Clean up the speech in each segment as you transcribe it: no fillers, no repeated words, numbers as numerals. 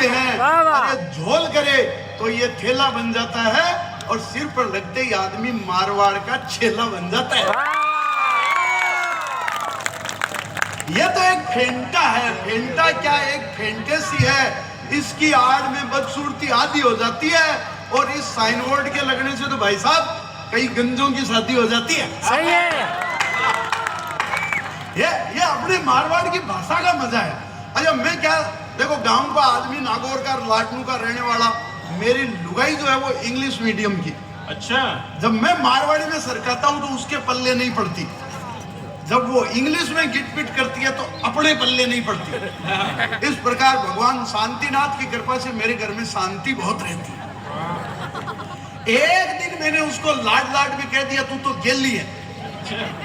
बांधते हैं, अरे झोल करे तो ये थैला बन जाता है, और सिर पर लगते ही आदमी मारवाड़ का छेला बन जाता है। ये तो एक फेंटा है। फेंटा क्या, एक फेंटेसी है। इसकी आड़ में बदसूरती आदि हो जाती है, और इस साइन बोर्ड के लगने से तो भाई साहब कई गंजों की शादी हो जाती है। सही है। ये अपने मारवाड़ की भाषा का मजा है। अच्छा मैं क्या, देखो गांव का आदमी, नागौर का, लाटनू का रहने वाला, मेरी लुगाई जो है वो इंग्लिश मीडियम की। अच्छा। जब मैं मारवाड़ी में सरकाता हूँ तो उसके पल्ले नहीं पड़ती, जब वो इंग्लिश में गिट पिट करती है तो अपने पल्ले नहीं पड़ती। इस प्रकार भगवान शांतिनाथ की कृपा से मेरे घर में शांति बहुत रहती है। एक दिन मैंने उसको लाड लाड में कह दिया तू तो गेली है,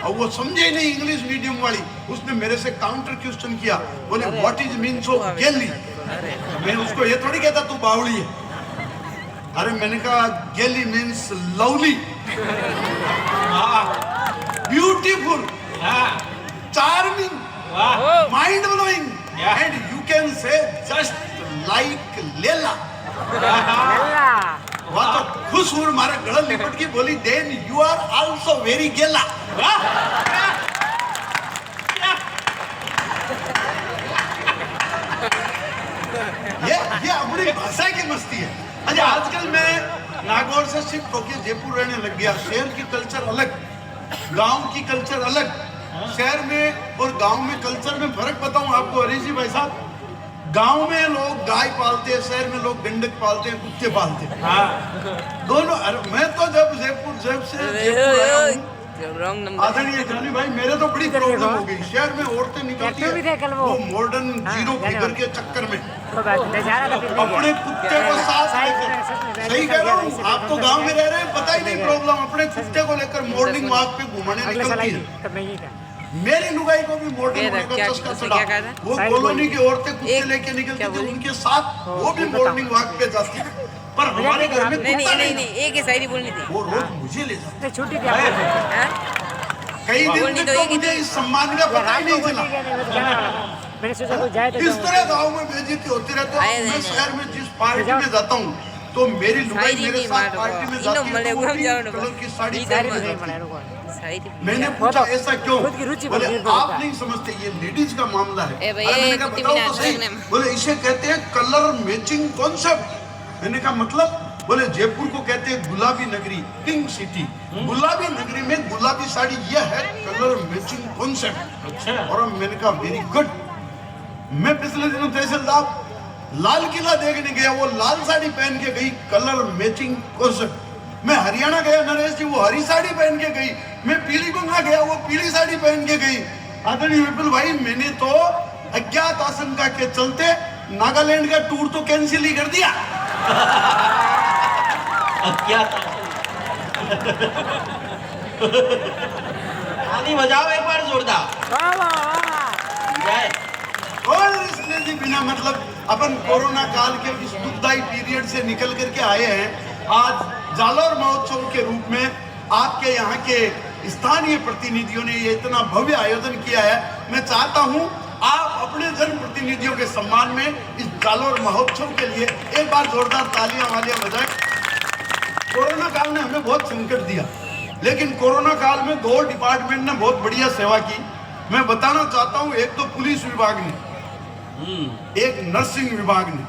और वो समझे नहीं इंग्लिश मीडियम वाली। उसने मेरे से काउंटर क्वेश्चन किया, बोले व्हाट इज मीन्स ऑफ गेली। मैं उसको ये थोड़ी कहता तू बावली है। अरे मैंने कहा गेली means lovely, beautiful, charming, mind blowing, and you can say just like लेला। वह तो खुश हुई, मारा गला लिपट की बोली then you are also very गेला। ये अपनी भाषा की मस्ती है। अच्छा आजकल मैं नागौर से शिफ्ट होकर जयपुर रहने लग गया। शहर की कल्चर अलग, गांव की कल्चर अलग। शहर में और गांव में कल्चर में फर्क बताऊं आपको हरीश जी भाई साहब। गांव में लोग गाय पालते हैं, शहर में लोग गंडक पालते हैं, कुत्ते पालते हैं। हाँ। दोनों। मैं तो जब जयपुर आया हूं, आदरणीय जानी भाई, मेरे तो बड़ी प्रॉब्लम हो गई। शहर में औरतें निकलती है वो मॉडर्न जीरो फिगर के चक्कर में अपने कुत्ते को साथ लेकर। सही कह रहा हूँ, आप तो गांव में रह रहे हैं, पता ही नहीं प्रॉब्लम। अपने कुत्ते को लेकर मॉर्निंग वॉक पे घूमने निकलती है। मेरी लुगाई को भी मॉर्निंग वॉक का चस्का चढ़ा। वो कॉलोनी की औरतें कुत्ते लेके निकलती थी, उनके साथ वो भी मॉर्निंग वॉक पे जाती है। पर हमारे घर में नहीं, एक ही शायरी बोलनी थी। वो रोज मुझे ले जाते। छोटी थी कई दिन तक तो मुझे इस सम्मान का पता ही नहीं चला। मैंने सोचा कोई जाए तो इस तरह गांव में बेइज्जती होती रहती है। मैं शहर में जिस पार्टी में जाता हूँ तो मेरी लुगाई मेरे साथ पार्टी में जाती है, तो कलर की साड़ी पहन के जाती है। मैंने पूछा ऐसा क्यों? बोले आप नहीं समझते, ये लेडीज का मामला है। मैंने कहा बताओ तो सही। बोले इसे कहते हैं कलर मैचिंग कॉन्सेप्ट। मैंने कहा मतलब? बोले जयपुर को कहते हैं गुलाबी नगरी, पिंक सिटी। गुलाबी नगरी में गुलाबी साड़ी, यह है कलर मैचिंग कॉन्सेप्ट। अच्छा। और मैंने कहा वेरी गुड। मैं पिछले दिनों तहसीलदार लाल किला देखने गया, वो लाल साड़ी पहन के गई, कलर मैचिंग कॉन्सेप्ट। मैं हरियाणा गया नरेश जी, वो हरी साड़ी पहन के गई। मैं पीली बंगा गया, वो पीली साड़ी पहन के गई। आदरणीय विपुल भाई, मैंने तो अज्ञात आशंका के चलते नागालैंड का टूर तो कैंसिल ही कर दिया। ताली बजाओ एक बार जोरदार। और इसलिए जी बिना मतलब अपन कोरोना काल के इस दुखदायी पीरियड से निकल करके आए हैं। आज जालोर महोत्सव के रूप में आपके यहाँ के स्थानीय प्रतिनिधियों ने ये इतना भव्य आयोजन किया है। मैं चाहता हूँ आप अपने जन प्रतिनिधियों के सम्मान में इस जालोर महोत्सव के लिए एक बार जोरदार तालियां वालियां बजाएं। कोरोना काल ने हमें बहुत संकट दिया, लेकिन कोरोना काल में दो डिपार्टमेंट ने बहुत बढ़िया सेवा की। मैं बताना चाहता हूँ, एक तो पुलिस विभाग ने, एक नर्सिंग विभाग ने।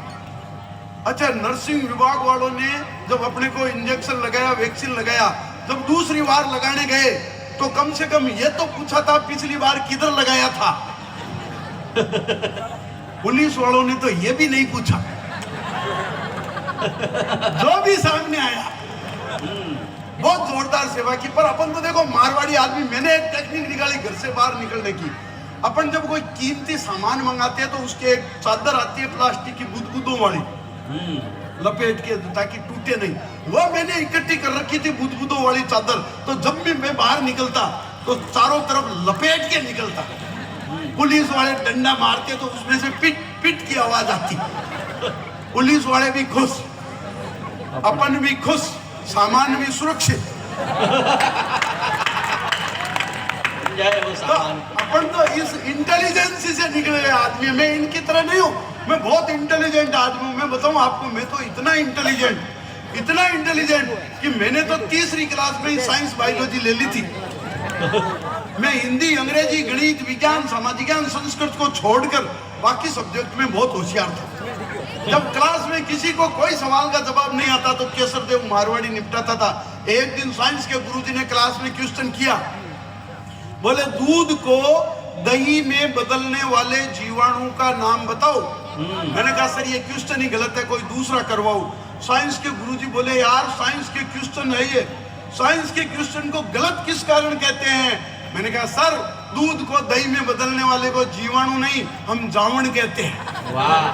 अच्छा, नर्सिंग विभाग वालों ने जब अपने को इंजेक्शन लगाया, वैक्सीन लगाया, जब दूसरी बार लगाने गए तो कम से कम ये तो पूछा था पिछली बार किधर लगाया था। पुलिस वालों ने तो ये भी नहीं पूछा। जो भी सामने आया बहुत जोरदार सेवा की। पर अपन तो देखो मारवाड़ी आदमी, मैंने एक टेक्निक निकाली घर से बाहर निकलने की। अपन जब कोई कीमती सामान मंगाते हैं तो उसके एक चादर आती है प्लास्टिक की बुदबुदों वाली, लपेट के ताकि टूटे नहीं। वो मैंने इकट्ठी कर रखी थी बुदबुदों वाली चादर। तो जब भी मैं बाहर निकलता तो चारों तरफ लपेट के निकलता। पुलिस वाले डंडा मारते तो उसमें से पिट पिट की आवाज आती। पुलिस वाले भी खुश, अपन भी खुश, सामान भी सुरक्षित। तो अपन तो इस इंटेलिजेंस से निकले आदमी। मैं इनकी तरह नहीं हूँ, मैं बहुत इंटेलिजेंट आदमी हूँ। मैं बताऊँ आपको, मैं तो इतना इंटेलिजेंट कि मैंने तो तीसरी क्लास में ही साइंस बायोलॉजी ले ली थी। मैं हिंदी, अंग्रेजी, गणित, विज्ञान, सामाजिक ज्ञान, संस्कृत को छोड़कर बाकी सब्जेक्ट में बहुत होशियार था। जब क्लास में किसी को कोई सवाल का जवाब नहीं आता तो केसरदेव मारवाड़ी निपटाता था। एक दिन साइंस के गुरुजी ने क्लास में क्वेश्चन किया, बोले दूध को दही में बदलने वाले जीवाणु का नाम बताओ। मैंने कहा सर ये क्वेश्चन ही गलत है, कोई दूसरा करवाओ। साइंस के गुरुजी बोले यार साइंस के क्वेश्चन है ये, साइंस के क्वेश्चन को गलत किस कारण कहते हैं? मैंने कहा सर दूध को दही में बदलने वाले को जीवाणु नहीं, हम जावण कहते हैं। वाह,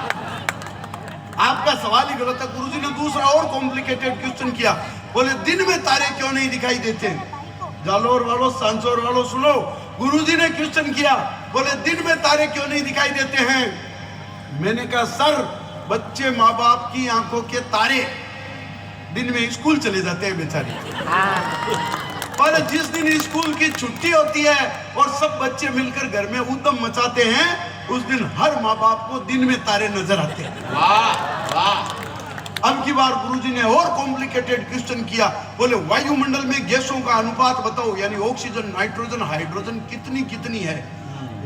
आपका सवाल ही गलत है। गुरुजी ने दूसरा और कॉम्प्लिकेटेड क्वेश्चन किया, बोले दिन में तारे क्यों नहीं दिखाई देते? जालोर वालों, सांचौर वालों सुनो, गुरुजी ने क्वेश्चन किया, बोले दिन में तारे क्यों नहीं दिखाई देते हैं? मैंने कहा सर बच्चे माँ बाप की आंखों के तारे दिन में स्कूल चले जाते हैं बेचारे, पर जिस दिन स्कूल की छुट्टी होती है और सब बच्चे मिलकर घर में उद्यम मचाते हैं, उस दिन हर माँ बाप को दिन में तारे नजर आते हैं। वाह वाह। अब की बार गुरुजी ने और कॉम्प्लिकेटेड क्वेश्चन किया, बोले वायुमंडल में गैसों का अनुपात बताओ, यानी ऑक्सीजन, नाइट्रोजन, हाइड्रोजन कितनी है?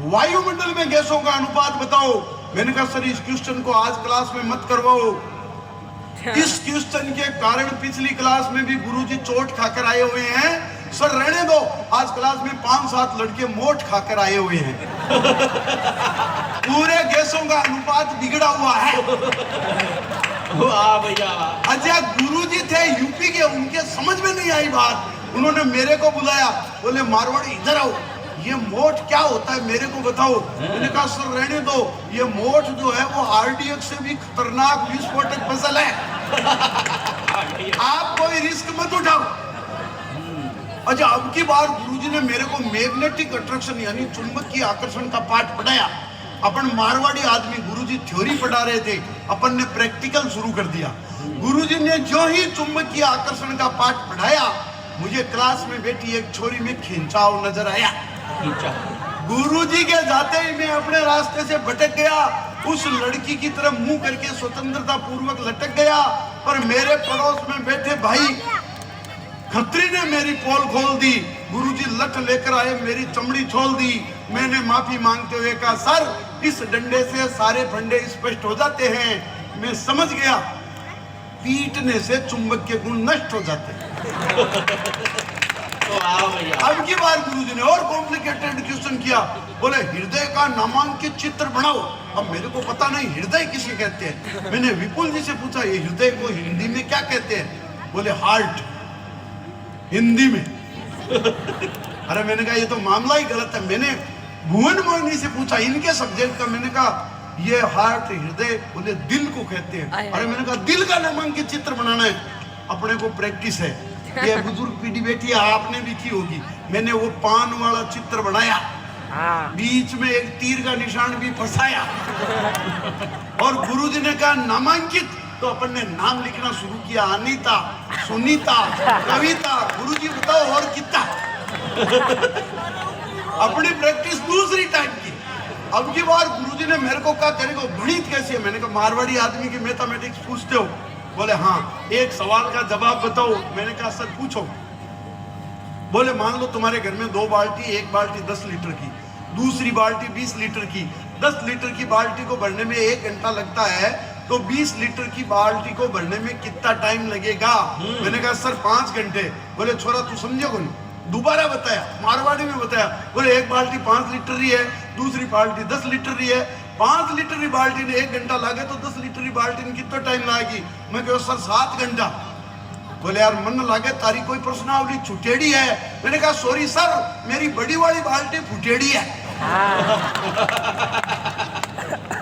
वायुमंडल में गैसों का अनुपात बताओ। मैंने कहा सर इस क्वेश्चन को आज क्लास में मत करवाओ। इस क्वेश्चन के कारण पिछली क्लास में भी गुरुजी चोट खाकर आए हुए हैं। सर रहने दो, आज क्लास में 5-7 लड़के मोट खाकर आए हुए हैं। पूरे गैसों का अनुपात बिगड़ा हुआ है। वाह भैया। अच्छा गुरुजी थे यूपी के, उनके समझ में नहीं आई बात। उन्होंने मेरे को बुलाया, बोले मारवाड़ी इधर आओ, ये मोट क्या होता है मेरे को बताओ। मैंने कहा सर रहने दो, ये मोट जो है वो आरडीएक्स से भी खतरनाक विस्फोटक फसल है, आप कोई रिस्क मत उठाओ। अच्छा अब की बार गुरुजी ने मेरे को मैग्नेटिक अट्रैक्शन यानी चुंबकीय आकर्षण का पाठ पढ़ाया। अपन मारवाड़ी आदमी, गुरुजी थ्योरी पढ़ा रहे थे, अपन ने प्रैक्टिकल शुरू कर दिया। गुरुजी ने जो ही चुंबकीय आकर्षण का पाठ पढ़ाया, मुझे क्लास में बैठी एक छोरी में खिंचाव नजर आया। गुरुजी के जाते ही मैं अपने रास्ते से भटक गया, उस लड़की की तरफ मुंह करके स्वतंत्रता पूर्वक लटक गया, पर मेरे पड़ोस में बैठे भाई खत्री ने मेरी पोल खोल दी। गुरुजी लठ लेकर आए, मेरी चमड़ी छोल दी। मैंने माफी मांगते हुए कहा सर इस डंडे से सारे फंडे स्पष्ट हो जाते हैं। मैं समझ गया पीटने से चुंबक के गुण नष्ट हो जाते हैं। अब की बार गुरुजी ने और कॉम्प्लिकेटेड क्वेश्चन किया, बोले हृदय का नामांकित चित्र बनाओ। अब मेरे को पता नहीं हृदय किसे कहते हैं। मैंने विपुल जी से पूछा ये हृदय को हिंदी में क्या कहते हैं? बोले हार्ट हिंदी में। अरे मैंने कहा ये तो मामला ही गलत है। मैंने भुवन मोहिनी से पूछा इनके सब्जेक्ट का, मैंने कहा ये हार्ट हृदय, बोले दिल को कहते हैं। अरे मैंने कहा दिल का नामांकित चित्र बनाना है, अपने को प्रैक्टिस है। ये बुजुर्ग पीढ़ी बैठी है, आपने भी की होगी। मैंने वो पान वाला चित्र बनाया, बीच में एक तीर का निशान भी फंसाया और गुरुजी ने कहा नामांकित, तो अपन ने नाम लिखना शुरू किया, अनीता, सुनीता, कविता। गुरुजी बताओ और कितना। अपनी प्रैक्टिस दूसरी टाइप की। अब की बार गुरुजी ने मेरे को कहा तेरे को गणित कैसी है? मैंने कहा मारवाड़ी आदमी की मैथमेटिक्स पूछते हो? बोले हाँ, एक सवाल का जवाब बताओ। मैंने कहा सर पूछो। बोले मान लो तुम्हारे घर में 2 बाल्टी, एक बाल्टी 10 लीटर की, दूसरी बाल्टी 20 लीटर की। 10 लीटर की बाल्टी को भरने में 1 घंटा लगता है, तो 20 लीटर की बाल्टी को भरने में कितना टाइम लगेगा? मैंने कहा सर 5 घंटे। बोले छोरा तू समझेगा नहीं, दोबारा बताया, मारवाड़ी में बताया। बोले एक बाल्टी 5 लीटर ही है, दूसरी बाल्टी 10 लीटर ही है। 5 लीटर की बाल्टी ने 1 घंटा लागे तो 10 लीटर की बाल्टी ने कितना टाइम लागेगी? मैं कहा सर 7 घंटा। बोले यार मन लागे तारी कोई प्रश्नावली छुटेड़ी है। मैंने कहा सॉरी सर मेरी बड़ी वाली बाल्टी फुटेड़ी है।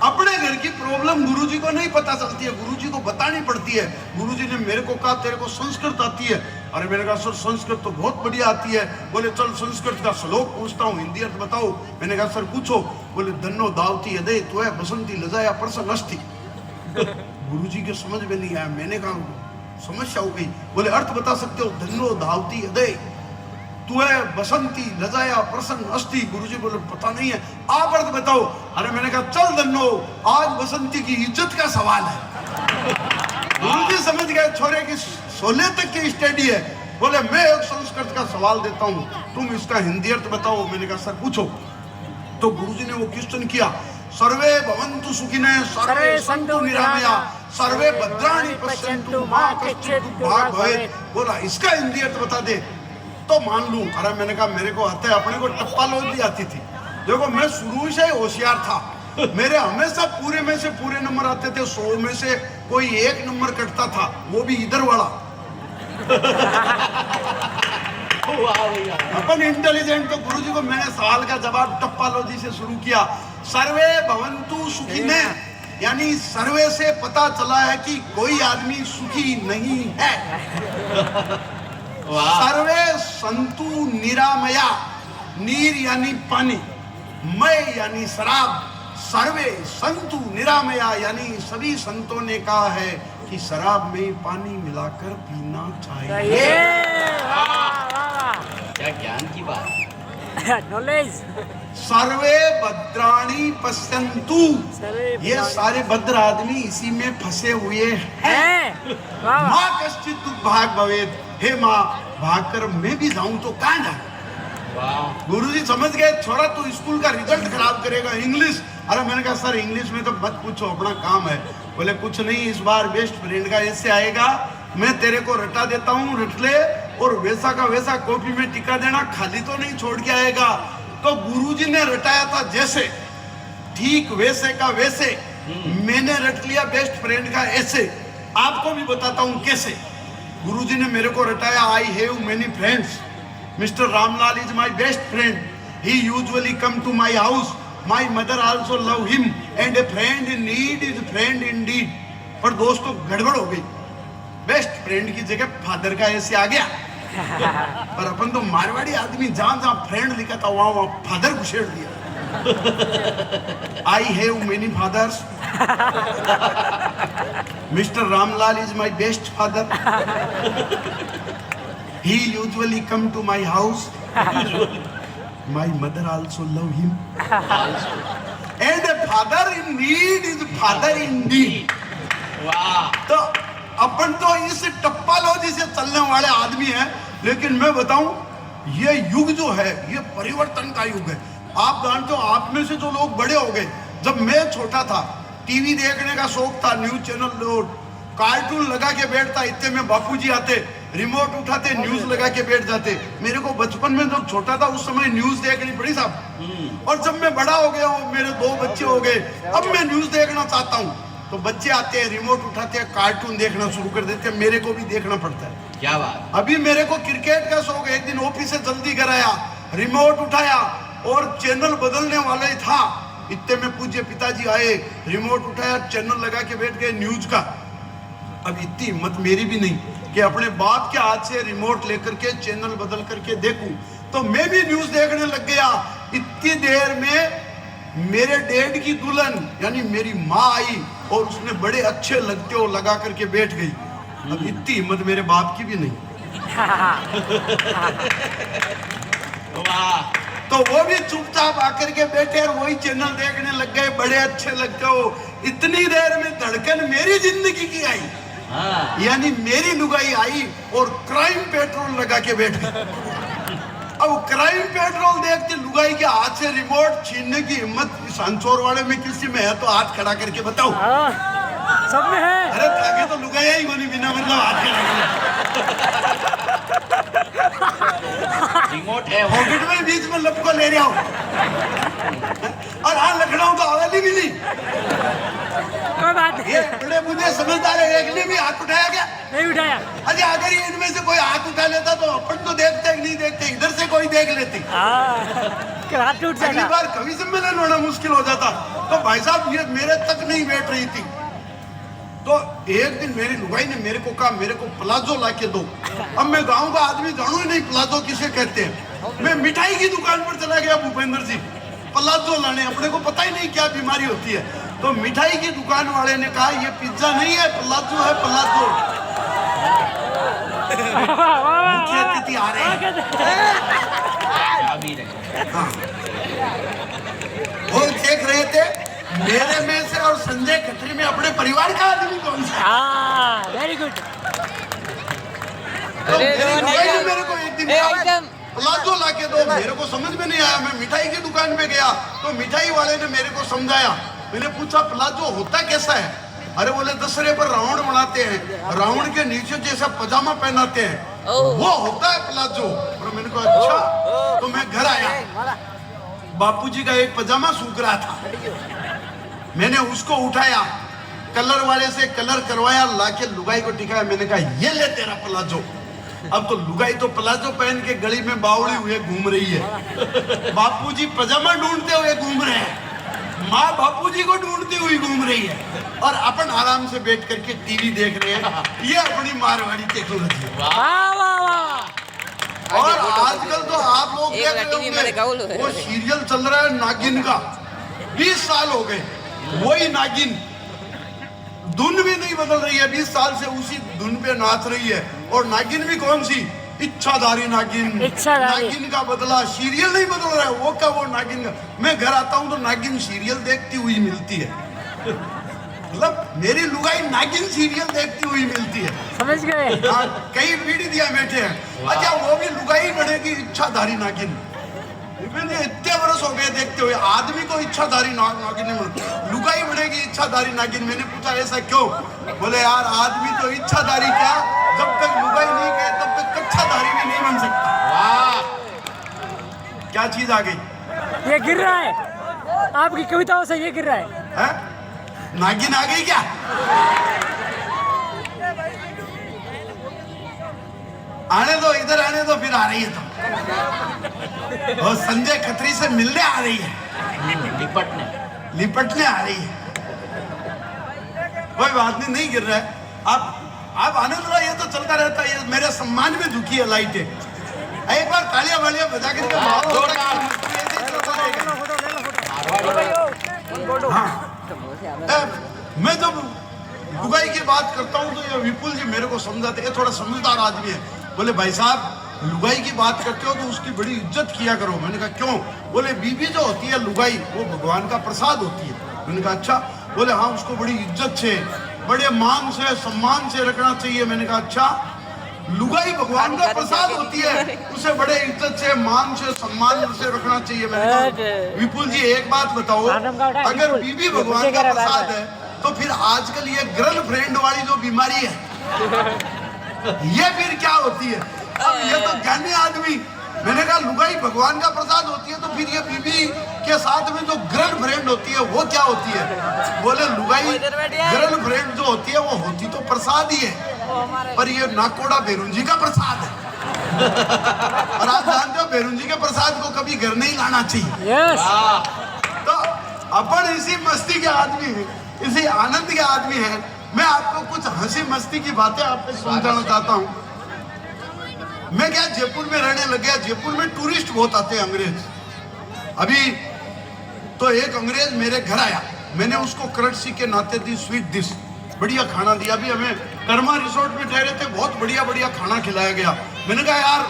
अपने घर की प्रॉब्लम गुरुजी को नहीं पता चलती है, गुरुजी को बतानी पड़ती है। गुरुजी ने मेरे को कहा तेरे को संस्कृत आती है? अरे मैंने कहा सर संस्कृत तो बहुत बढ़िया आती है। बोले चल संस्कृत का श्लोक पूछता हूँ, हिंदी अर्थ बताओ। मैंने कहा सर पूछो। बोले धन्नो धावती हृदय त्वया बसंती लजाया प्रसन्न अस्ति। गुरुजी के समझ में नहीं आया। मैंने कहा समस्या हो गई। बोले अर्थ बता सकते हो? धन्नो धावती हृदय तू है बसंती लजाया प्रसन्न अस्थि। गुरुजी बोले पता नहीं है, आप अर्थ बताओ। अरे मैंने कहा चल दन्नो, आज बसंती की इज्जत का सवाल है। गुरुजी समझ गए छोरे की 16 तक की स्टडी है। बोले मैं एक संस्कृत का सवाल देता हूँ, तुम इसका हिंदी अर्थ बताओ। मैंने कहा सर पूछो। तो गुरुजी ने वो क्वेश्चन किया, सर्वे भवन्तु सुखिनः सर्वे सन्तु निरामया सर्वे भद्राणि पश्यन्तु मा कश्चित् दुर्भाग् भवेत्। बोला इसका हिंदी अर्थ बता दे तो मान लूं। अरे मैंने कहा मेरे को आते, अपने को टप्पा लोज भी आती थी। देखो मैं शुरू से होशियार था, मेरे हमेशा पूरे में से पूरे नंबर आते थे। 100 में से कोई 1 नंबर कटता था, वो भी इधर वाला। अपन इंटेलिजेंट। तो गुरुजी को मैंने सवाल का जवाब टप्पालोजी से शुरू किया। सर्वे भवन्तु सुखिनः, यानी सर्वे से पता चला है कि कोई आदमी सुखी नहीं है। सर्वे संतु निरामया, नीर यानी पानी, मय यानी शराब। सर्वे संतु निरामया यानी सभी संतों ने कहा है कि शराब में पानी मिलाकर पीना चाहिए। क्या ज्ञान की बात, नॉलेज। सर्वे भद्राणि पश्यन्तु, ये सारे भद्र आदमी इसी में फंसे हुए हैं। माँ कश्चित् दुर्भाग् भवेत्, हे माँ भागकर मैं भी जाऊं तो कहाँ जाऊं। गुरुजी समझ गए छोरा तू स्कूल का रिजल्ट खराब करेगा, इंग्लिश। अरे मैंने कहा सर इंग्लिश में तो मत पूछो, अपना काम है। बोले कुछ नहीं, इस बार बेस्ट फ्रेंड का ऐसे आएगा, मैं तेरे को रटा देता हूँ, रट ले और वैसा का वैसा कॉपी में टिका देना, खाली तो नहीं छोड़ के आएगा। तो गुरुजी ने रटाया था जैसे, ठीक वैसे का वैसे मैंने रट लिया बेस्ट फ्रेंड का ऐसे। आपको भी बताता हूँ कैसे। गुरुजी ने मेरे को रटाया, I have many friends, mister Ramlal is my best friend, he usually come to my house, my mother also love him and a friend in need is friend indeed. पर दोस्तों गड़बड़ हो गई, बेस्ट फ्रेंड की जगह फादर का ऐसे आ गया। पर अपन तो मारवाड़ी आदमी, जहां जहां फ्रेंड लिखा था वहां वहां फादर घुसेड़ दिया। I have many fathers, mister Ramlal is my best father, he usually come to my house, my mother also love him and a father in need is father indeed. तो अपन तो इस टप्पालोजी से चलने वाले आदमी हैं, लेकिन मैं बताऊं ये युग जो है ये परिवर्तन का युग है। आप जानते हो, आप में से जो लोग बड़े हो गए, जब मैं छोटा था टीवी देखने का शौक था, न्यूज चैनल लोड कार्टून लगा के बैठता, इतने में बापूजी आते, रिमोट उठाते, न्यूज लगा के बैठ जाते। मेरे को बचपन में जब छोटा था उस समय न्यूज देखनी पड़ी साहब। और जब मैं बड़ा हो गया हूँ, मेरे 2 बच्चे हो गए, अब मैं न्यूज देखना चाहता हूँ तो बच्चे आते हैं, रिमोट उठाते हैं, कार्टून देखना शुरू कर देते हैं, मेरे को भी देखना पड़ता है। क्या बात। अभी मेरे को क्रिकेट का शौक, एक दिन ऑफिस से जल्दी घर आया, रिमोट उठाया और चैनल बदलने वाला ही था, इतने में पूज्य पिताजी आए, रिमोट उठाया, चैनल लगा के बैठ गए न्यूज का। अब इतनी हिम्मत मेरी भी नहीं कि अपने बाप के हाथ से रिमोट लेकर के चैनल बदल करके देखूं, तो मैं भी न्यूज देखने लग गया। इतनी देर में मेरे डैड की दुल्हन यानी मेरी माँ आई और उसने बड़े अच्छे लगते हो लगा करके बैठ गई। अब इतनी हिम्मत मेरे बाप की भी नहीं। वाह। तो वो भी चुपचाप आकर के बैठे और वही चैनल देखने लग गए, बड़े अच्छे लगते हो। इतनी देर में धड़कन मेरी जिंदगी की आई, यानी मेरी लुगाई आई और क्राइम पेट्रोल लगा के बैठ गई। अब क्राइम पेट्रोल देखते लुगाई के हाथ से रिमोट छीनने की हिम्मत सांचौर वाले में किसी में है तो हाथ खड़ा करके बताओ। सब में है। अरे ताकि तो लुगाई ही बनी बिना मतलब हाथ खड़ा रिमोट है पॉकेट में बीच में लपको ले रहा हूँ। और हाँ लखनऊ तो हवेली भी नहीं। कोई बात ये बड़े मुझे समझदार है, एक ने भी हाथ उठाया क्या? नहीं उठाया। अरे अगर ये इनमें से कोई हाथ उठा लेता तो अपन तो देखते कि नहीं देखते, इधर से कोई देख लेती। हाथ टूट अगली जाएगा। बार कभी सम्मेलन होना मुश्किल हो जाता। तो भाई साहब ये मेरे तक नहीं बैठ रही थी। तो एक दिन मेरी लुगाई ने मेरे को कहा मेरे को प्लाजो ला के दो। अब मैं गाँव का आदमी जानू ही नहीं प्लाजो किसे कहते हैं। मैं मिठाई की दुकान पर चला गया भूपेंद्र जी प्लाजो लाने, अपने को पता ही नहीं क्या बीमारी होती है। तो मिठाई की दुकान वाले ने कहा ये पिज्जा नहीं है प्लाजो है प्लाजो। मुख्य अतिथि आ रहे हैं। क्या भी नहीं। हाँ। वो देख रहे थे मेरे में से और संजय खत्री में अपने परिवार का आदमी कौन सा है? हाँ वेरी गुड तो मेरी लुगाई ने मेरे को एक दिन कहा, एकदम प्लाजो ला के दो। मेरे को समझ में नहीं आया। मैं मिठाई की दुकान पे गया तो मिठाई वाले ने मेरे को समझाया। मैंने पूछा प्लाजो होता कैसा है? अरे बोले दशहरे पर रावण बनाते हैं, रावण के नीचे जैसा पजामा पहनाते हैं, वो होता है प्लाजो। और मैंने कहा अच्छा। तो मैं घर आया, बापूजी का एक पजामा सूख रहा था, मैंने उसको उठाया, कलर वाले से कलर करवाया, लाके लुगाई को टिकाया। मैंने कहा ये ले तेरा प्लाजो। अब तो लुगाई तो प्लाजो पहन के गली में बावड़ी हुए घूम रही है, बापूजी पजामा ढूंढते हुए घूम रहे हैं, माँ बापूजी को ढूंढती हुई घूम रही है, और अपन आराम से बैठ करके टीवी देख रहे हैं। ये अपनी मारवाड़ी टेक्नोलॉजी है। वाह वाह वाह और आजकल तो आप लोग एक देख टीवी में रहे गाउल होंगे है। वो सीरियल चल रहा है नागिन का, 20 साल हो गए वही नागिन, धुन भी नहीं बदल रही है, 20 साल से उसी धुन पे नाच रही है। और नागिन भी कौन सी? इच्छाधारी नागिन। इच्छाधारी। नागिन का बदला, सीरियल नहीं बदल रहा है, वो का वो नागिन का। मैं घर आता हूँ तो नागिन सीरियल देखती हुई मिलती है, मतलब मेरी लुगाई नागिन सीरियल देखती हुई मिलती है। समझ गए हाँ, कई पीढ़ी दिया बैठे हैं। अच्छा वो भी लुगाई बनेगी इच्छाधारी नागिन। मैंने इतने बरस हो गए देखते हुए, आदमी को इच्छाधारी नागिन नहीं बनती, लुगाई बनेगी इच्छाधारी नागिन। मैंने पूछा ऐसा क्यों? बोले यार आदमी तो इच्छाधारी क्या, जब तक लुगाई नहीं गए तब तक कच्छाधारी भी नहीं बन सकता। वाह, क्या चीज आ गई? ये गिर रहा है आपकी कविताओं से, ये गिर रहा है। नागिन आ गई क्या? आने दो, इधर आने दो, फिर आ रही है तो। और संजय खत्री से मिलने आ रही है, लिपटने आ रही है। कोई बात नहीं गिर रहा है। आप आने दो, ये तो चलता रहता है, ये मेरे सम्मान में झुकी है लाइटें। एक बार तालियां वालियां बजा के इसका माहौल होता है कि ऐसे ही चलता रहेगा। हाँ। मैं जब लुगाई की बात करता हूँ तो ये विपुल जी मेरे को समझाते हैं, थोड़ा समझदार आदमी है। बोले भाई साहब लुगाई की बात करते हो तो उसकी बड़ी इज्जत किया करो। मैंने कहा क्यों? बोले बीबी जो होती है लुगाई वो भगवान का प्रसाद होती है। मैंने कहा अच्छा। बोले हाँ उसको बड़ी इज्जत से, बड़े मान से, सम्मान से रखना चाहिए। मैंने कहा अच्छा, लुगाई भगवान का प्रसाद होती है, उसे बड़े इज्जत से, मान से, सम्मान से रखना चाहिए। मैंने कहा विपुल जी एक बात बताओ, अगर बीबी भगवान का प्रसाद है तो फिर आजकल ये गर्लफ्रेंड वाली जो बीमारी है ये फिर क्या होती है? अब ये तो ज्ञानी आदमी। मैंने कहा लुगाई भगवान का प्रसाद होती है तो फिर ये बीबी के साथ में जो गर्लफ्रेंड होती है वो क्या होती है? बोले लुगाई गर्लफ्रेंड जो होती है वो होती तो प्रसाद ही है, पर ये नाकोड़ा बेरुंजी का प्रसाद है। और आप जानते हो बेरुंजी के प्रसाद को कभी घर नहीं लाना चाहिए। यस तो अपन इसी मस्ती के आदमी हैं, इसी आनंद के आदमी हैं। मैं आपको कुछ हंसी मस्ती की बातें आपको समझाना चाहता हूँ। मैं क्या जयपुर में रहने लग गया, जयपुर में टूरिस्ट बहुत आते हैं अंग्रेज। अभी तो एक अंग्रेज मेरे घर आया, मैंने उसको कर्टसी के नाते दी स्वीट डिश, बढ़िया खाना दिया। अभी हमें कर्मा रिसोर्ट में ठहरे थे, बहुत बढ़िया बढ़िया खाना खिलाया गया। मैंने कहा यार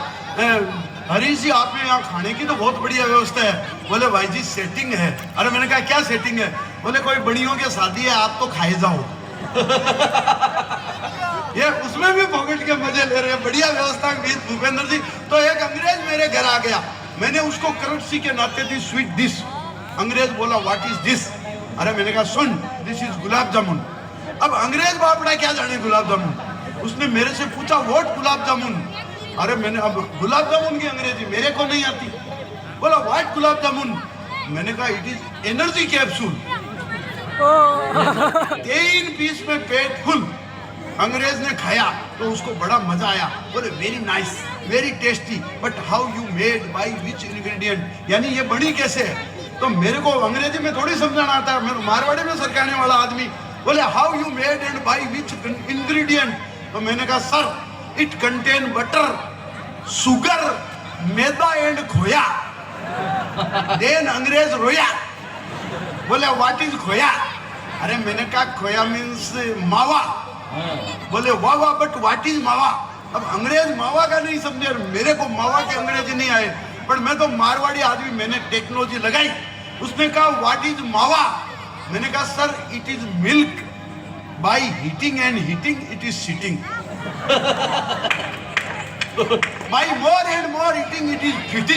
हरीश जी आप में यहाँ खाने की तो बहुत बढ़िया व्यवस्था है। बोले भाई जी सेटिंग है। अरे मैंने कहा क्या सेटिंग है? बोले कोई बड़ियों की शादी है, आप तो खाए जाओ। ये उसमें भी पॉकेट के मजे ले रहे हैं, बढ़िया व्यवस्था भूपेंद्र जी। तो एक अंग्रेज मेरे घर आ गया, मैंने उसको कर्टसी के नाते दी स्वीट डिश। अंग्रेज बोला व्हाट इज दिस? अरे मैंने कहा सुन दिस इज गुलाब जामुन। अब अंग्रेज बापड़ा क्या जाने गुलाब जामुन, उसने मेरे से पूछा व्हाट गुलाब जामुन। अरे मैंने अब गुलाब जामुन की अंग्रेजी मेरे को नहीं आती। बोला व्हाट गुलाब जामुन? मैंने कहा it is energy capsule. 3 piece में पेट फुल। अंग्रेज ने खाया तो उसको बड़ा मजा आया। बोले very nice, very tasty, but how you made, by which ingredient, यानी ये बनी कैसे है? तो मेरे को अंग्रेजी में थोड़ी समझाना आता है, मैं मारवाड़ी में सरकाने वाला आदमी। बोले how you made and by which ingredient? तो मैंने कहा sir it contain butter, sugar, maida and खोया। देन अंग्रेज रोया, बोले व्हाट इज खोया? अरे मैंने कहा खोया मीन्स मावा। बोले वाह वाह, बट व्हाट इज मावा? अब अंग्रेज मावा का नहीं समझे, मेरे को मावा के अंग्रेजी नहीं आए, पर मैं तो मारवाड़ी आदमी, मैंने टेक्नोलॉजी लगाई। उसने कहा व्हाट इज मावा, मैंने कहा sir it is milk by heating and heating it is seating, by more and more heating it is fitting.